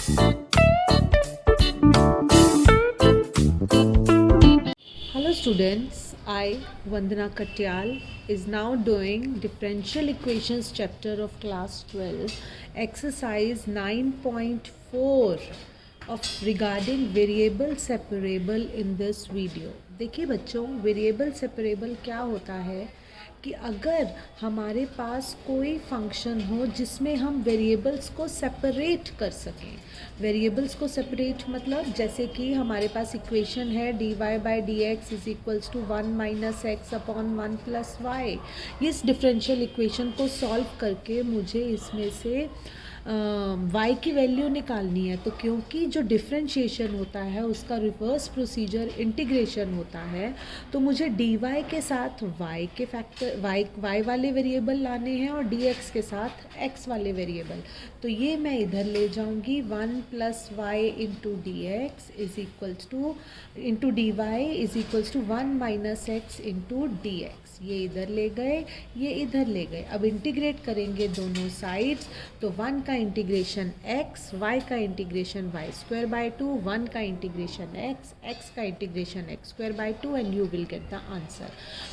Hello students, I Vandana Katyal is now doing differential equations chapter of class 12 exercise 9.4 of regarding variable separable in this video। देखिए बच्चों, variable separable क्या होता है कि अगर हमारे पास कोई फंक्शन हो जिसमें हम वेरिएबल्स को सेपरेट कर सकें। वेरिएबल्स को सेपरेट मतलब जैसे कि हमारे पास इक्वेशन है dy/dx is equals to 1 - x upon 1 + y। इस डिफरेंशियल इक्वेशन को सॉल्व करके मुझे इसमें से y की वैल्यू निकालनी है। तो क्योंकि जो डिफरेंशिएशन होता है उसका रिवर्स प्रोसीजर इंटीग्रेशन होता है, तो मुझे dy के साथ y के फैक्टर y वाले वेरिएबल लाने हैं और dx के साथ x वाले वेरिएबल। तो ये मैं इधर ले जाऊंगी 1 + y into dx is equals to into dy is equals to 1 - x into dx। ये इधर ले गए, ये इधर ले गए। अब इंटीग्रेट करेंगे दोनों साइड्स, तो 1 का इंटीग्रेशन x, y का इंटीग्रेशन y²/2, 1 का इंटीग्रेशन x का integration x²/2 and you will get the answer.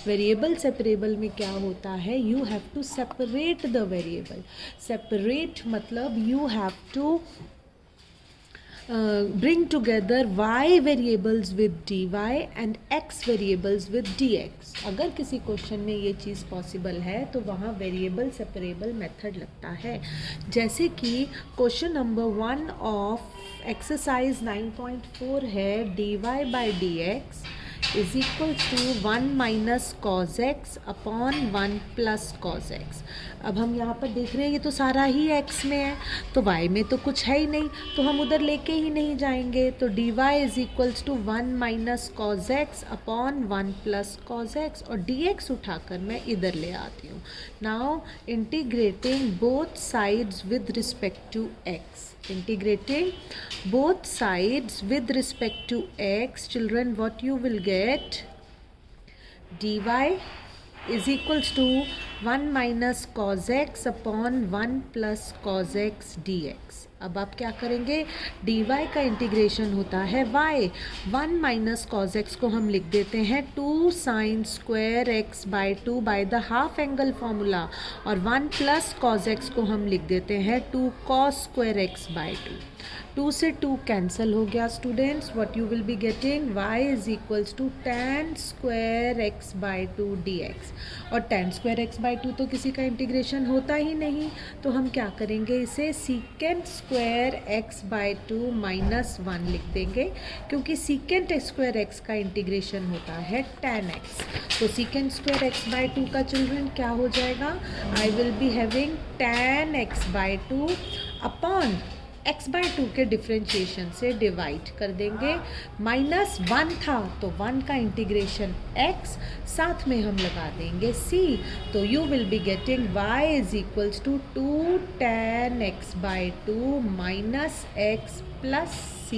Variable separable में क्या होता है, you have to separate the variable. Separate मतलब you have to bring together y variables with dy and x variables with dx। अगर किसी question में ये चीज़ possible है तो वहाँ वेरिएबल सेपरेबल मेथड लगता है। जैसे कि क्वेश्चन नंबर 1 ऑफ एक्सरसाइज 9.4 है dy/dx is equal to 1 - cos x upon 1 + cos x। अब हम यहाँ पर देख रहे हैं ये तो सारा ही x में है, तो y में तो कुछ है ही नहीं, तो हम उधर लेके ही नहीं जाएंगे। तो dy is equals to 1 - cos x upon 1 + cos x और dx उठाकर मैं इधर ले आती हूँ। Now integrating both sides with respect to x। Integrating both sides with respect to x, children, what you will get, dy is equals to 1 - cos x upon 1 + cos x dx। अब आप क्या करेंगे, dy का integration होता है y। 1 - cos x को हम लिख देते हैं 2 sin² x/2 by the half angle formula, और 1 + cos x को हम लिख देते हैं 2 cos² x/2। 2 से 2 कैंसिल हो गया students. What you will be getting, y is equals to tan² x/2 dx। और tan² x/2 तो किसी का इंटीग्रेशन होता ही नहीं, तो हम क्या करेंगे, इसे sec² x/2 - 1 लिख देंगे, क्योंकि sec² x का इंटीग्रेशन होता है tan x। तो sec² x/2 का चिल्ड्रन क्या हो जाएगा, आई will be having tan x/2 upon x/2 के डिफ्रेंशिएशन से डिवाइड कर देंगे। -1 था तो 1 का इंटीग्रेशन x, साथ में हम लगा देंगे c। तो you will be getting y is equals to 2 tan x/2 - x + c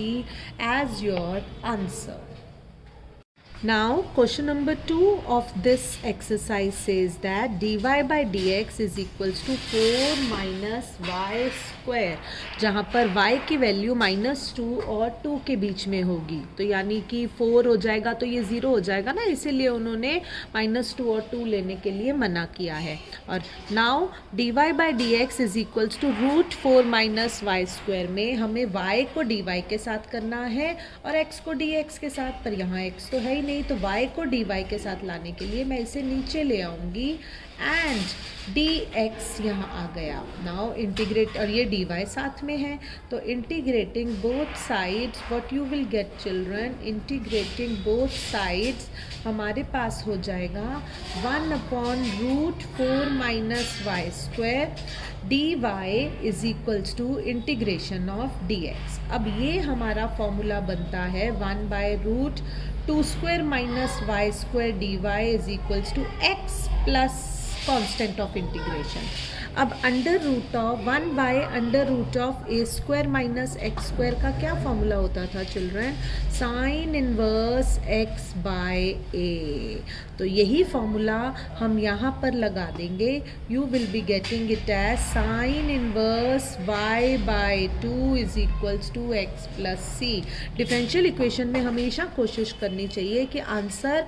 as your answer. Now question number 2 of this exercise says that dy/dx is equals to 4 - y², जहाँ पर y की value -2 और 2 के बीच में होगी। तो यानी कि 4 हो जाएगा तो ये 0 हो जाएगा ना, इसीलिए उन्होंने -2 और 2 लेने के लिए मना किया है। और now dy/dx is equals to √4 - y² में हमें y को dy के साथ करना है और x को dx के साथ, पर यहाँ x तो है ही नहीं, तो y को dy के साथ लाने के लिए मैं इसे नीचे ले आऊँगी एंड dx यहाँ आ गया। नाउ इंटीग्रेट, और ये dy साथ में है, तो integrating both sides, what you will get children, integrating both sides हमारे पास हो जाएगा 1/√4 - y² dy is equals to integration of dx। अब ये हमारा फॉर्मूला बनता है 1/√2² - y² dy is equals to x plus constant of integration. अब under root of 1 by under root of A square minus x square का क्या formula होता था children? Sine inverse X by A. तो यही फॉर्मूला हम यहाँ पर लगा देंगे। You will be getting it as sine inverse y by 2 is equals to X plus C. Differential equation में हमेशा कोशिश करनी चाहिए कि answer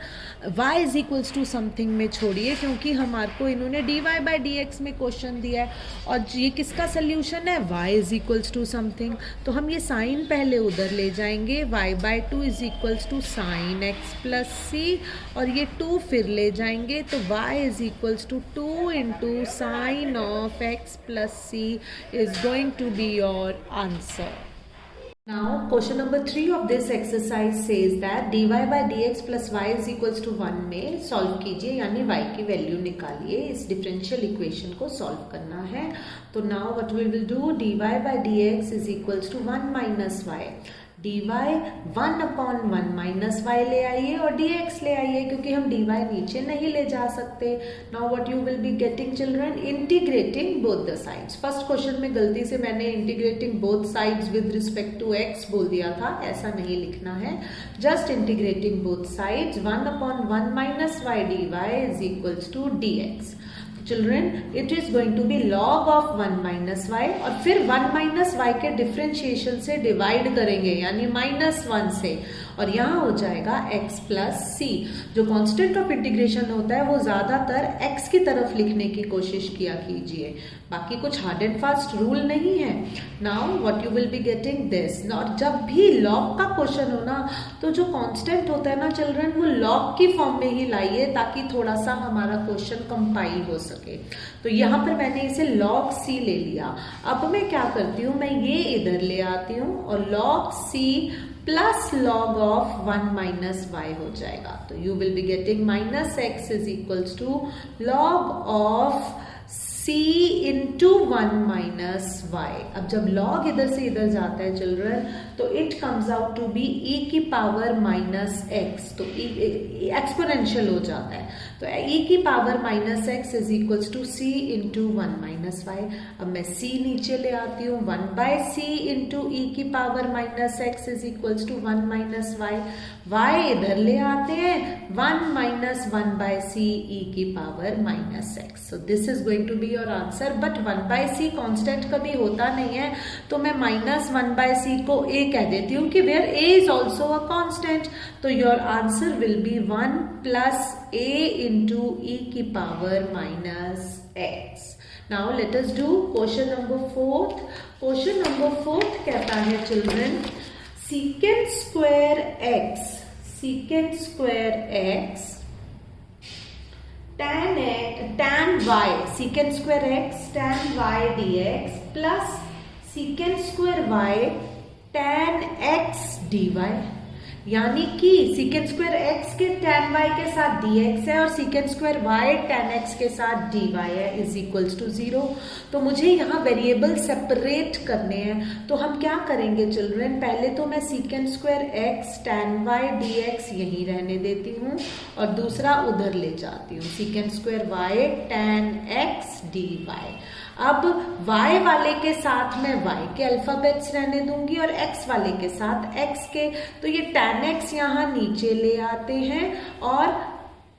y is equals to something में छोड़िए, क्योंकि हमारे को इन्होंने dy बाय dx में क्वेश्चन दिया है और ये किसका सोल्यूशन है? y is equals to something. तो हम ये साइन पहले उधर ले जाएंगे, y by 2 is equals to sine X plus C, और ये 2 फिर ले जाएंगे तो y is equals to 2 into sine of X plus C is going to be your answer. Now question number 3 of this exercise says that dy by dx plus y is equals to 1 में solve कीजिए, यानी y की value निकालिए। इस differential equation को solve करना है। तो now what we will do, dy by dx is equals to 1 minus y। dy 1 upon 1 minus y ले आइए और dx ले आइए, क्योंकि हम dy नीचे नहीं ले जा सकते। Now what you will be getting children, integrating both the sides. First question में गलती से मैंने integrating both sides with respect to x बोल दिया था, ऐसा नहीं लिखना है। Just integrating both sides, 1 upon 1 minus y dy is equals to dx। Children it is going to be log of 1 minus y, और फिर 1 माइनस वाई के डिफ्रेंशिएशन से डिवाइड करेंगे, यानी -1 से, और यहाँ हो जाएगा x प्लस सी। जो कांस्टेंट ऑफ इंटीग्रेशन होता है वो ज्यादातर x की तरफ लिखने की कोशिश किया कीजिए, बाकी कुछ हार्ड एंड फास्ट रूल नहीं है। Now what you will be getting this. और जब भी लॉग का क्वेश्चन हो ना, तो जो कांस्टेंट होता है ना चिल्ड्रन, वो लॉग की फॉर्म में ही लाइए, ताकि थोड़ा सा हमारा क्वेश्चन कंपाइल हो सके। तो यहाँ पर मैंने इसे log c ले लिया। अब मैं क्या करती हूँ, मैं ये इधर ले आती हूँ और log c plus log of 1 minus y हो जाएगा। तो you will be getting minus x is equals to log of c into 1 minus y. अब जब log इधर से इधर जाता है चिल्ड्रन, तो it comes out to be e की पावर माइनस एक्स, तो एक्सपोनेंशियल हो जाता है। तो e की power minus x is equals to c into 1 minus y. अब मैं c नीचे ले आती हूँ, 1 बाय c इंटू e की power minus x is equals to 1 minus y. y इधर ले आते हैं, 1 माइनस 1 बाय c e की power minus x. So this is going to be your answer. But 1 bye c constant कभी होता नहीं है, तो मैं माइनस 1 बाय c को a कह देती हूँ कि where a is also a constant. तो your answer will be 1 plus a into e की power minus X. Now let us do question number 4। Question number 4 कहता है children, secant square x tan y secant square x tan y dx plus secant square y tan x dy, यानी कि secant square x के tan y के साथ dx है और secant square y tan x के साथ dy है, इज इक्वल्स टू 0। तो मुझे यहाँ वेरिएबल सेपरेट करने हैं। तो हम क्या करेंगे चिल्ड्रन, पहले तो मैं secant square x tan y dx यहीं रहने देती हूँ और दूसरा उधर ले जाती हूँ, secant square y tan x dy। अब y वाले के साथ मैं y के अल्फाबेट्स रहने दूंगी और x वाले के साथ x के। तो ये tan x यहाँ नीचे ले आते हैं और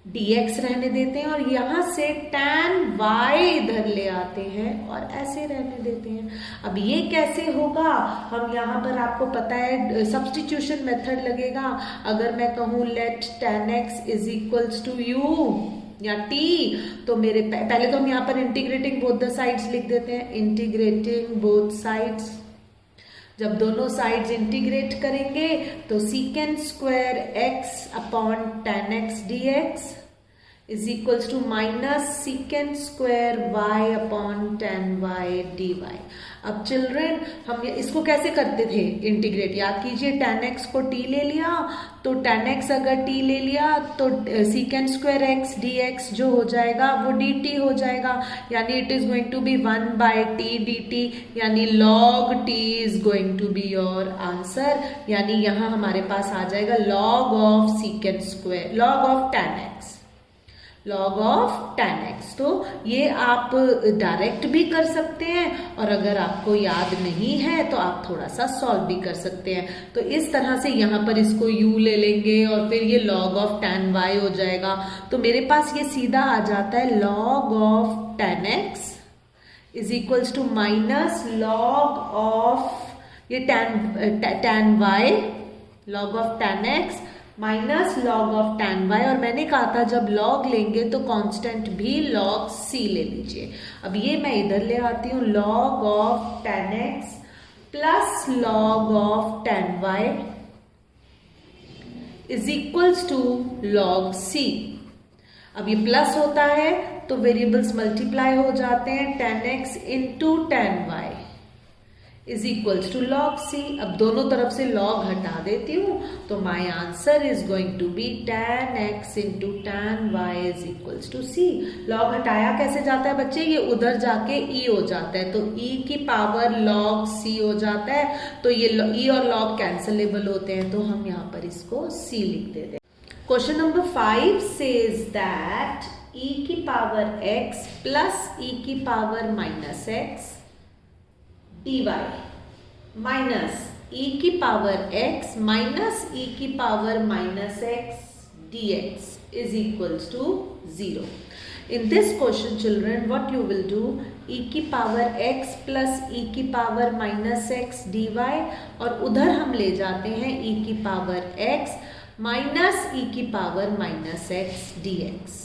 dx रहने देते हैं, और यहाँ से tan y इधर ले आते हैं और ऐसे रहने देते हैं। अब ये कैसे होगा, हम यहाँ पर आपको पता है सब्स्टिट्यूशन मेथड लगेगा। अगर मैं कहूँ let tan x is equals to u या t, तो मेरे पहले तो हम यहाँ पर इंटीग्रेटिंग बोथ द साइड्स लिख देते हैं, इंटीग्रेटिंग बोथ साइड्स। जब दोनों साइड्स इंटीग्रेट करेंगे तो secant square x upon tan x dx is equals to minus secant square y upon tan y dy। अब चिल्ड्रन हम इसको कैसे करते थे इंटीग्रेट, याद कीजिए, tan x को t ले लिया, तो tan x अगर t ले लिया तो secant स्क्वायर x dx जो हो जाएगा वो dt हो जाएगा, यानी it is going to be 1 by t dt, यानी log t is going to be your answer. यानी यहाँ हमारे पास आ जाएगा log of secant square, log of tan x। log of tan x। तो ये आप डायरेक्ट भी कर सकते हैं और अगर आपको याद नहीं है तो आप थोड़ा सा सॉल्व भी कर सकते हैं। तो इस तरह से यहाँ पर इसको u ले लेंगे और फिर ये log of tan y हो जाएगा। तो मेरे पास ये सीधा आ जाता है log of tan x is equals to minus log of ये tan y, log of tan x minus log of tan y। और मैंने कहा था जब log लेंगे तो कांस्टेंट भी log c ले लीजिए। अब ये मैं इधर ले आती हूँ log of tan x plus log of tan y is equals to log c। अब ये प्लस होता है तो वेरिएबल्स मल्टीप्लाई हो जाते हैं, tan x into tan y is equals to log c। अब दोनों तरफ से log हटा देती हूँ तो my answer is going to be tan x into tan y is equals to c। log हटाया कैसे जाता है बच्चे, ये उधर जाके e हो जाता है तो e की पावर log c हो जाता है। तो ये e और log कैंसलेबल होते हैं तो हम यहाँ पर इसको c लिख देते हैं। Question number 5 says that e की पावर x प्लस e की power minus x dy minus e की पावर x माइनस e की power minus x dx is equals to 0. In this question children what you will do, e की power x plus e की power minus x dy और उधर हम ले जाते हैं e की पावर x माइनस e की पावर माइनस x dx।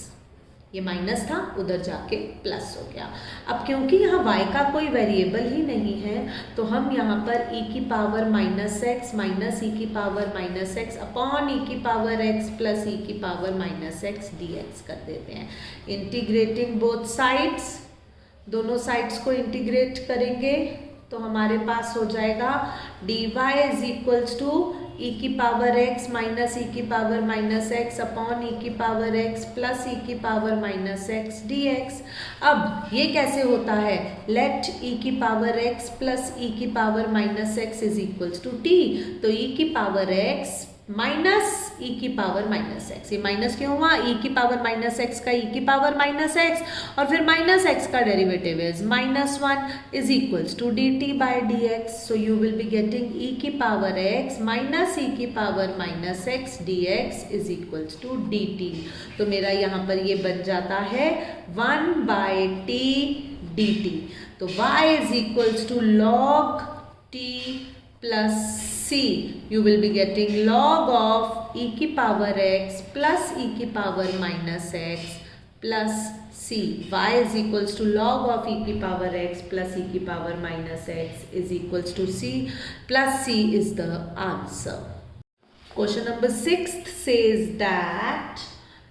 ये माइनस था उधर जाके प्लस हो गया। अब क्योंकि यहाँ y का कोई वेरिएबल ही नहीं है तो हम यहाँ पर e की power minus x minus e की power minus x upon e की पावर x प्लस e की पावर माइनस एक्स dx कर देते हैं। इंटीग्रेटिंग बोथ साइड्स, दोनों साइड्स को इंटीग्रेट करेंगे तो हमारे पास हो जाएगा dy is equals to e की पावर x माइनस e की power minus x upon e की पावर x प्लस e की पावर माइनस x dx। अब ये कैसे होता है, लेट e की पावर x प्लस e की power minus x is equals to t। तो e की पावर x माइनस e की पावर माइनस x, ये माइनस क्यों हुआ, e की पावर माइनस x का e की पावर माइनस x और फिर माइनस x का derivative is minus 1 is equals to dt by dx। So you will be getting e की पावर x माइनस e की power minus x dx is equals to dt। तो मेरा यहाँ पर ये बन जाता है 1 बाय t dt। तो y is equals to log t plus c, you will be getting log of e की पावर x plus e की power minus x plus c। y is equals to log of e की power x plus e की power minus x is equals to c plus c is the answer. Question number 6 says that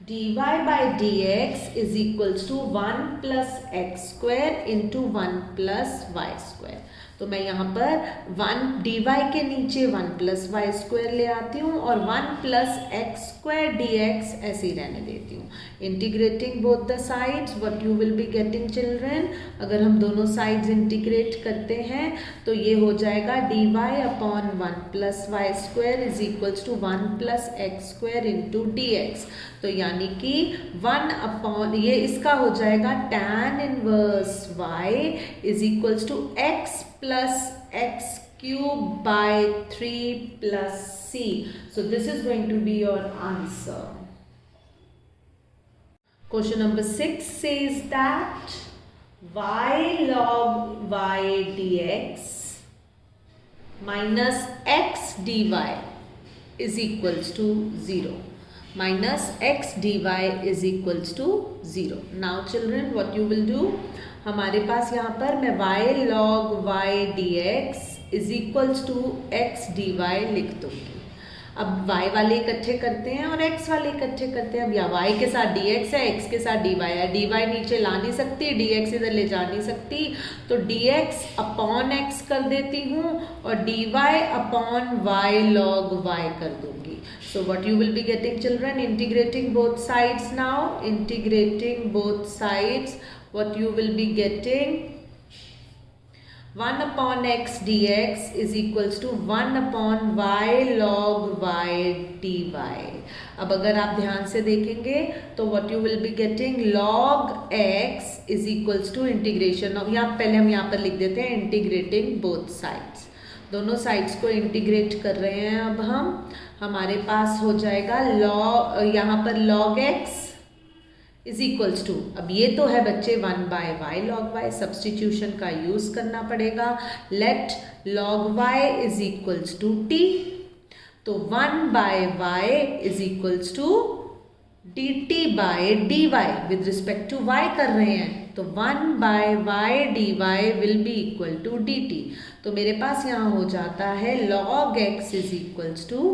dy by dx is equals to 1 plus x square into 1 plus y square। तो मैं यहाँ पर 1 dy के नीचे 1 plus y square ले आती हूँ और 1 प्लस एक्स स्क्वायर dx ऐसे ही रहने देती हूँ। Integrating both the sides what you will be getting children, अगर हम दोनों साइड्स इंटीग्रेट करते हैं तो ये हो जाएगा dy upon 1 plus y square is equals to 1 plus x square into dx। तो यानी कि 1 अपॉन ये इसका हो जाएगा tan inverse y is equals to x plus x cube by 3 plus c. So this is going to be your answer. Question number 6 says that y log y dx minus x dy is equals to 0. Minus x dy is equals to 0. Now children what you will do, हमारे पास यहाँ पर मैं y log y dx is equals to x dy लिख दूंगी। अब y वाले इकट्ठे करते हैं और x वाले इकट्ठे करते हैं। अब या y के साथ dx है, x के साथ dy है, dy नीचे ला नहीं सकती, dx इधर ले जा नहीं सकती, तो dx अपॉन x कर देती हूँ और dy upon y log y कर दूंगी। So what you will be getting children, integrating both sides now, integrating both sides, what you will be getting 1 upon x dx is equals to 1 upon y log y dy. अब अगर आप ध्यान से देखेंगे तो what you will be getting log x is equals to integration of, यहाँ पहले हम यहाँ पर लिख देते हैं इंटीग्रेटिंग बोथ साइड्स, दोनों साइड्स को इंटीग्रेट कर रहे हैं। अब हमारे पास हो जाएगा log, यहाँ पर log x is equals to, अब ये तो है बच्चे 1 by y log y, substitution का यूज करना पड़ेगा। Let log y is equals to T, तो 1 by y is equals to D T by D y, with respect to y कर रहे हैं तो 1 by y D y will be equal to D T. तो मेरे पास यहाँ हो जाता है log x is equals to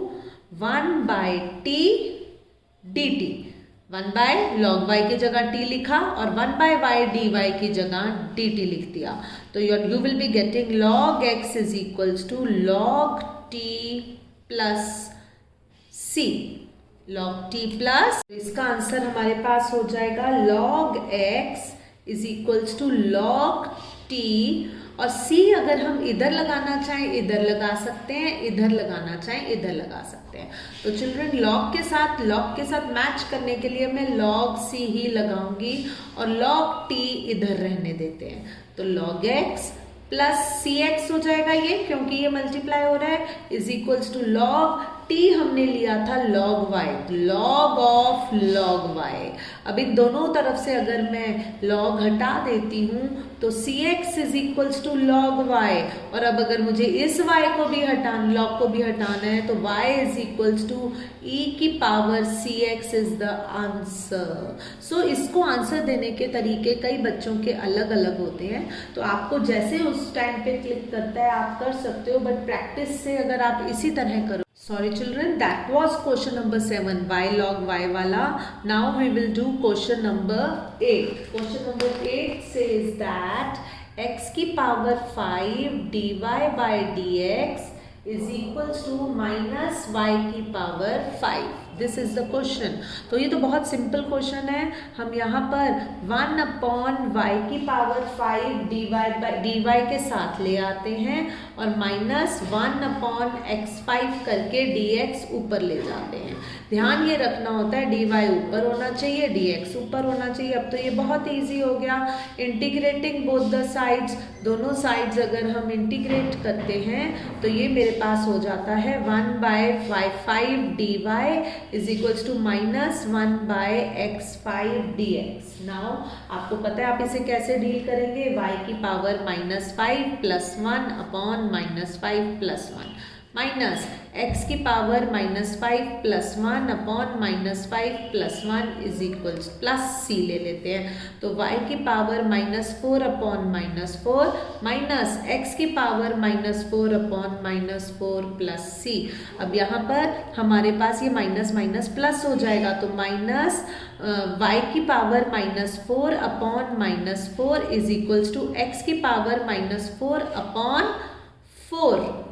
1 by T D T, 1 by log y की जगह टी लिखा और 1 बाय वाई डी वाई की जगह डी टी लिख दिया। तो you will be getting log x is equals to log T plus C, log T plus, इसका आंसर हमारे पास हो जाएगा log x is equals to log T, और c अगर हम इधर लगाना चाहें इधर लगा सकते हैं, इधर लगाना चाहें इधर लगा सकते हैं। तो चिल्ड्रन लॉग के साथ मैच करने के लिए मैं log c ही लगाऊंगी और log t इधर रहने देते हैं, तो log x plus C x हो जाएगा ये, क्योंकि ये मल्टीप्लाई हो रहा है, is equals to log T हमने लिया था log y, log of log y. अब इन दोनों तरफ से अगर मैं लॉग हटा देती हूँ तो C X is equals to log Y, और अब अगर मुझे इस वाई को भी हटाना, लॉग को भी हटाना है तो Y is equals to E की power C X is the answer. So इसको आंसर देने के तरीके कई बच्चों के अलग अलग होते हैं, तो आपको जैसे उस टाइम पे क्लिक करता है आप कर सकते हो, बट प्रैक्टिस से अगर आप इसी तरह करो। Sorry children, that was question number 7, y log y wala. Now we will do question number 8. Question number 8 says that x की power 5 dy by dx is equals to minus y की power 5. This is the question. तो ये तो बहुत simple question है, हम यहाँ पर 1 अपॉन वाई की पावर 5 डी वाई के साथ ले आते हैं और माइनस 1 अपॉन x5 करके dx ऊपर ले जाते हैं। ध्यान ये रखना होता है dy ऊपर होना चाहिए, dx ऊपर होना चाहिए। अब तो ये बहुत ईजी हो गया, इंटीग्रेटिंग बोथ द साइड्स, दोनों साइड्स अगर हम इंटीग्रेट करते हैं तो ये मेरे पास हो जाता है 1 by 5 dy is equals to minus 1 by x5 dx। Now आपको पता है आप इसे कैसे डील करेंगे, y की power -5 plus 1 upon -5 plus 1 minus x की power -5 plus 1 upon -5 plus 1 is equals plus c ले लेते हैं, तो y की पावर -4 अपॉन -4 माइनस x की पावर -4 अपॉन -4 प्लस c। अब यहाँ पर हमारे पास ये माइनस माइनस प्लस हो जाएगा, तो माइनस y की power -4 upon -4 is equals to x की पावर -4 अपॉन 4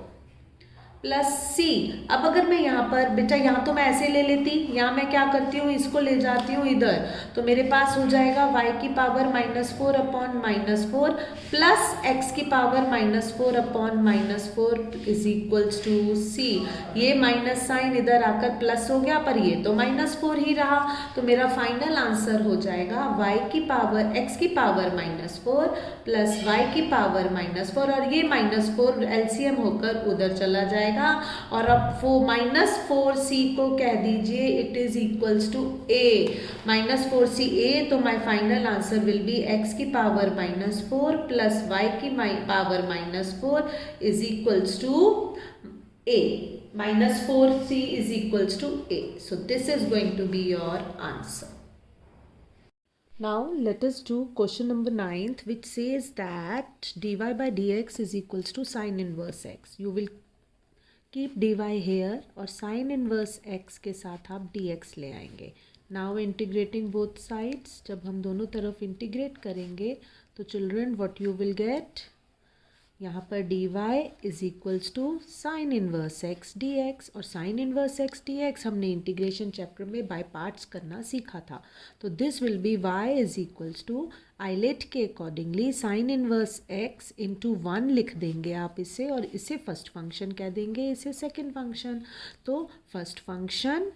प्लस सी। अब अगर मैं यहाँ पर बेटा, यहाँ तो मैं ऐसे ले लेती, यहाँ मैं क्या करती हूँ इसको ले जाती हूँ इधर, तो मेरे पास हो जाएगा y की पावर -4 अपॉन -4 प्लस x की power -4 upon -4 is equals to सी। ये माइनस साइन इधर आकर प्लस हो गया, पर ये तो -4 ही रहा, तो मेरा फाइनल आंसर हो जाएगा y की पावर x की पावर -4 प्लस y की पावर -4, और ये -4 एलसीएम होकर उधर चला जाएगा, और अब वो -4c को कह दीजिए it is equals to a, -4c a, तो my final answer will be x की पावर -4 प्लस y की power -4 is equals to a, -4c is equals to a. So this is going to be your answer. Now let us do question number 9th, which says that dy by dx is equals to sin inverse x. You will keep dy here और sin inverse x के साथ आप dx ले आएंगे। Now integrating both sides, जब हम दोनों तरफ इंटीग्रेट करेंगे तो children what you will get, यहाँ पर D Y is equals to sine inverse X D X, और sine inverse X D X हमने इंटीग्रेशन चैप्टर में बाय पार्ट्स करना सीखा था। तो this will be Y is equals to ILATE के accordingly sine inverse X into 1 लिख देंगे आप इसे, और इसे फर्स्ट फंक्शन कह देंगे, इसे सेकेंड फंक्शन। तो first function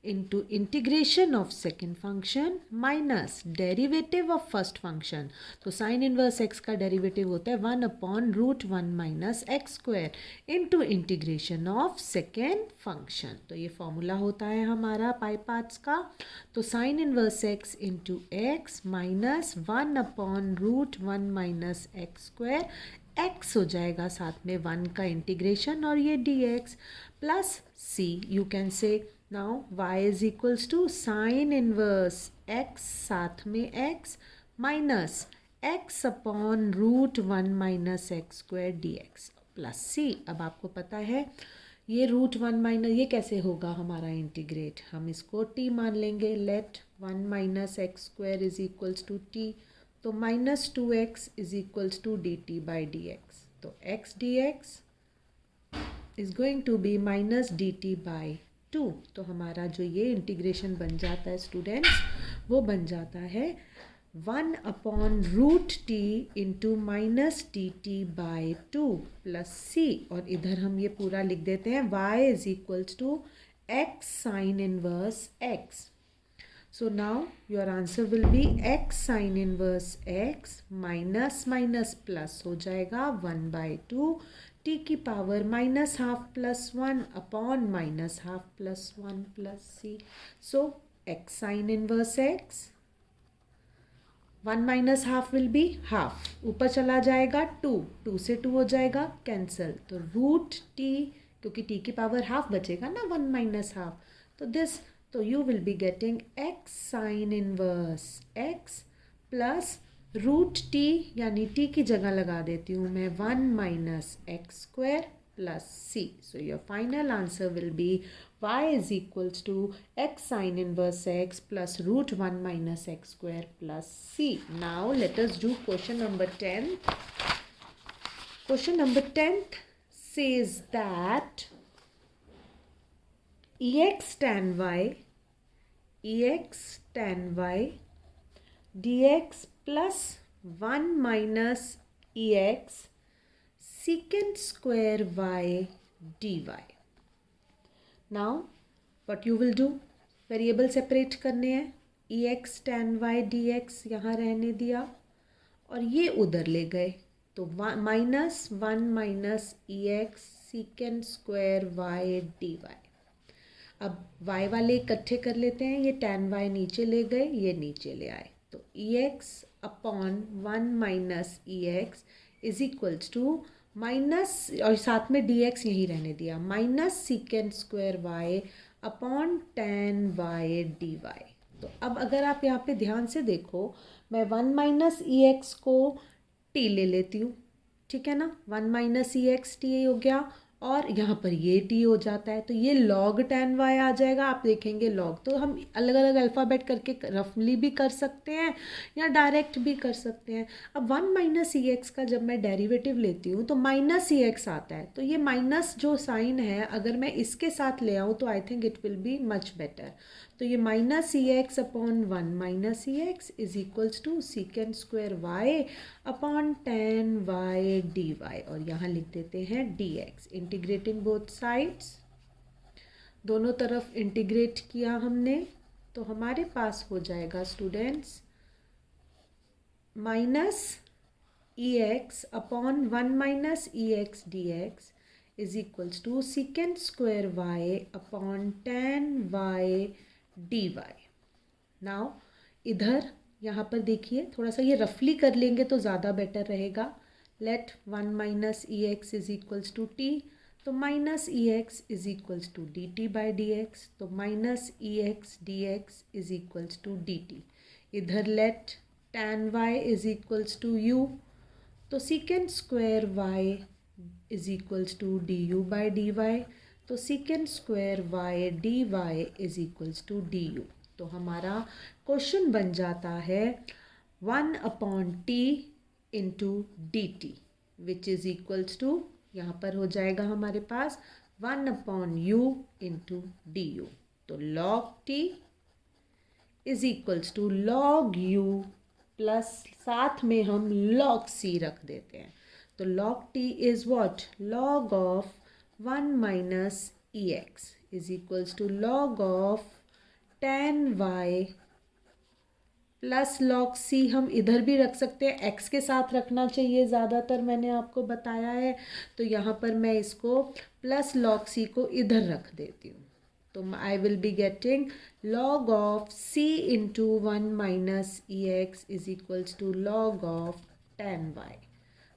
into integration of second function minus derivative of first function। तो साइन इनवर्स एक्स का डेरिवेटिव होता है 1/√1 minus x square into integration of second function. तो ये फॉर्मूला होता है हमारा पाई पार्ट्स का। तो sine inverse X into X minus 1/√1 minus x square, X हो जाएगा साथ में 1 का इंटीग्रेशन और ये D X plus C. You can say now y is equals to sine inverse x साथ में x minus x/√1 minus x square D X plus C. अब आपको पता है ये √1 माइनस, ये कैसे होगा हमारा इंटीग्रेट, हम इसको t मान लेंगे। Let 1 minus x square is equals to t, तो -2x is equals to dt by D x. तो x dx is going to be minus dt by 2। तो हमारा जो ये इंटीग्रेशन बन जाता है स्टूडेंट्स, वो बन जाता है 1/√t into minus dt by 2 plus c, और इधर हम ये पूरा लिख देते हैं y is equals to x sine inverse x। So now your answer will be x sine inverse x minus minus plus हो जाएगा 1/2 t की power -½ plus 1 upon -½ plus 1 plus c। So x sine inverse x, 1 minus half will be half, ऊपर चला जाएगा 2 से 2 हो जाएगा cancel. तो √t, क्योंकि t की पावर हाफ बचेगा ना 1 माइनस हाफ, तो दिस, तो you will be getting x sine inverse x plus √t, यानी t की जगह लगा देती हूँ मैं 1 minus x square plus c। So your final answer will be y is equals to x sine inverse x plus √1 minus x square plus c। Now let us do question number 10। क्वेश्चन number 10 says that ex tan y dx plus 1 minus ex secant square y dy। Now what you will do, variable separate करने हैं, ex tan y dx यहाँ रहने दिया और ये उधर ले गए, तो -1 minus ex secant square y dy। अब y वाले इकट्ठे कर लेते हैं, ये tan y नीचे ले गए, ये नीचे ले आए, तो ex/1 minus ex is equals to minus, और साथ में dx यहीं रहने दिया, minus secant square y upon tan y dy। तो अब अगर आप यहाँ पे ध्यान से देखो, मैं 1 माइनस ex को t ले लेती हूँ, ठीक है ना, 1 माइनस ex t हो गया, और यहाँ पर ये t हो जाता है, तो ये log tan y आ जाएगा। आप देखेंगे log, तो हम अलग अलग अल्फ़ाबेट करके रफली भी कर सकते हैं या डायरेक्ट भी कर सकते हैं। अब 1 माइनस ex का जब मैं डेरिवेटिव लेती हूँ तो माइनस ex आता है, तो ये माइनस जो साइन है अगर मैं इसके साथ ले आऊँ तो I think it will be much better. तो ये minus ex upon 1 minus ex is equals to secant square y upon tan y dy, और यहाँ लिख देते हैं dx। इंटीग्रेटिंग बोथ साइड्स, दोनों तरफ इंटीग्रेट किया हमने, तो हमारे पास हो जाएगा students minus ex upon 1 minus ex dx is equals to secant square y upon tan y dy। Now इधर यहाँ पर देखिए, थोड़ा सा ये रफली कर लेंगे तो ज़्यादा बेटर रहेगा। Let 1 minus ex is equals to t, तो minus ex is equals to dt by dx, तो minus ex dx is equals to dt। इधर let tan y is equals to u, तो secant square y is equals to du by dy, तो secant square y dy is equals to du। तो हमारा question बन जाता है 1/t into dt। Which is equals to, यहाँ पर हो जाएगा हमारे पास 1/u इंटू डी यू। तो log t is equals to log u plus साथ में हम log c रख देते हैं। तो log t is what, log of 1 minus ex is equals to log of tan y plus log c हम इधर भी रख सकते हैं, x के साथ रखना चाहिए ज़्यादातर, मैंने आपको बताया है। तो यहाँ पर मैं इसको प्लस log c को इधर रख देती हूँ। तो I will be getting log of c into 1 minus e x is equals to log of tan y.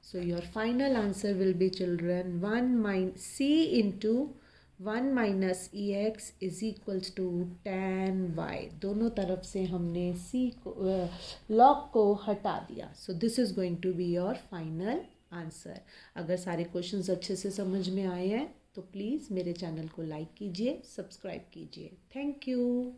So your final answer will be, children, 1 c into 1 minus e x is equals to tan y। दोनों तरफ से हमने c को log को हटा दिया। So this is going to be your final answer. अगर सारे क्वेश्चंस अच्छे से समझ में आए हैं तो प्लीज़ मेरे चैनल को लाइक कीजिए, सब्सक्राइब कीजिए। Thank you.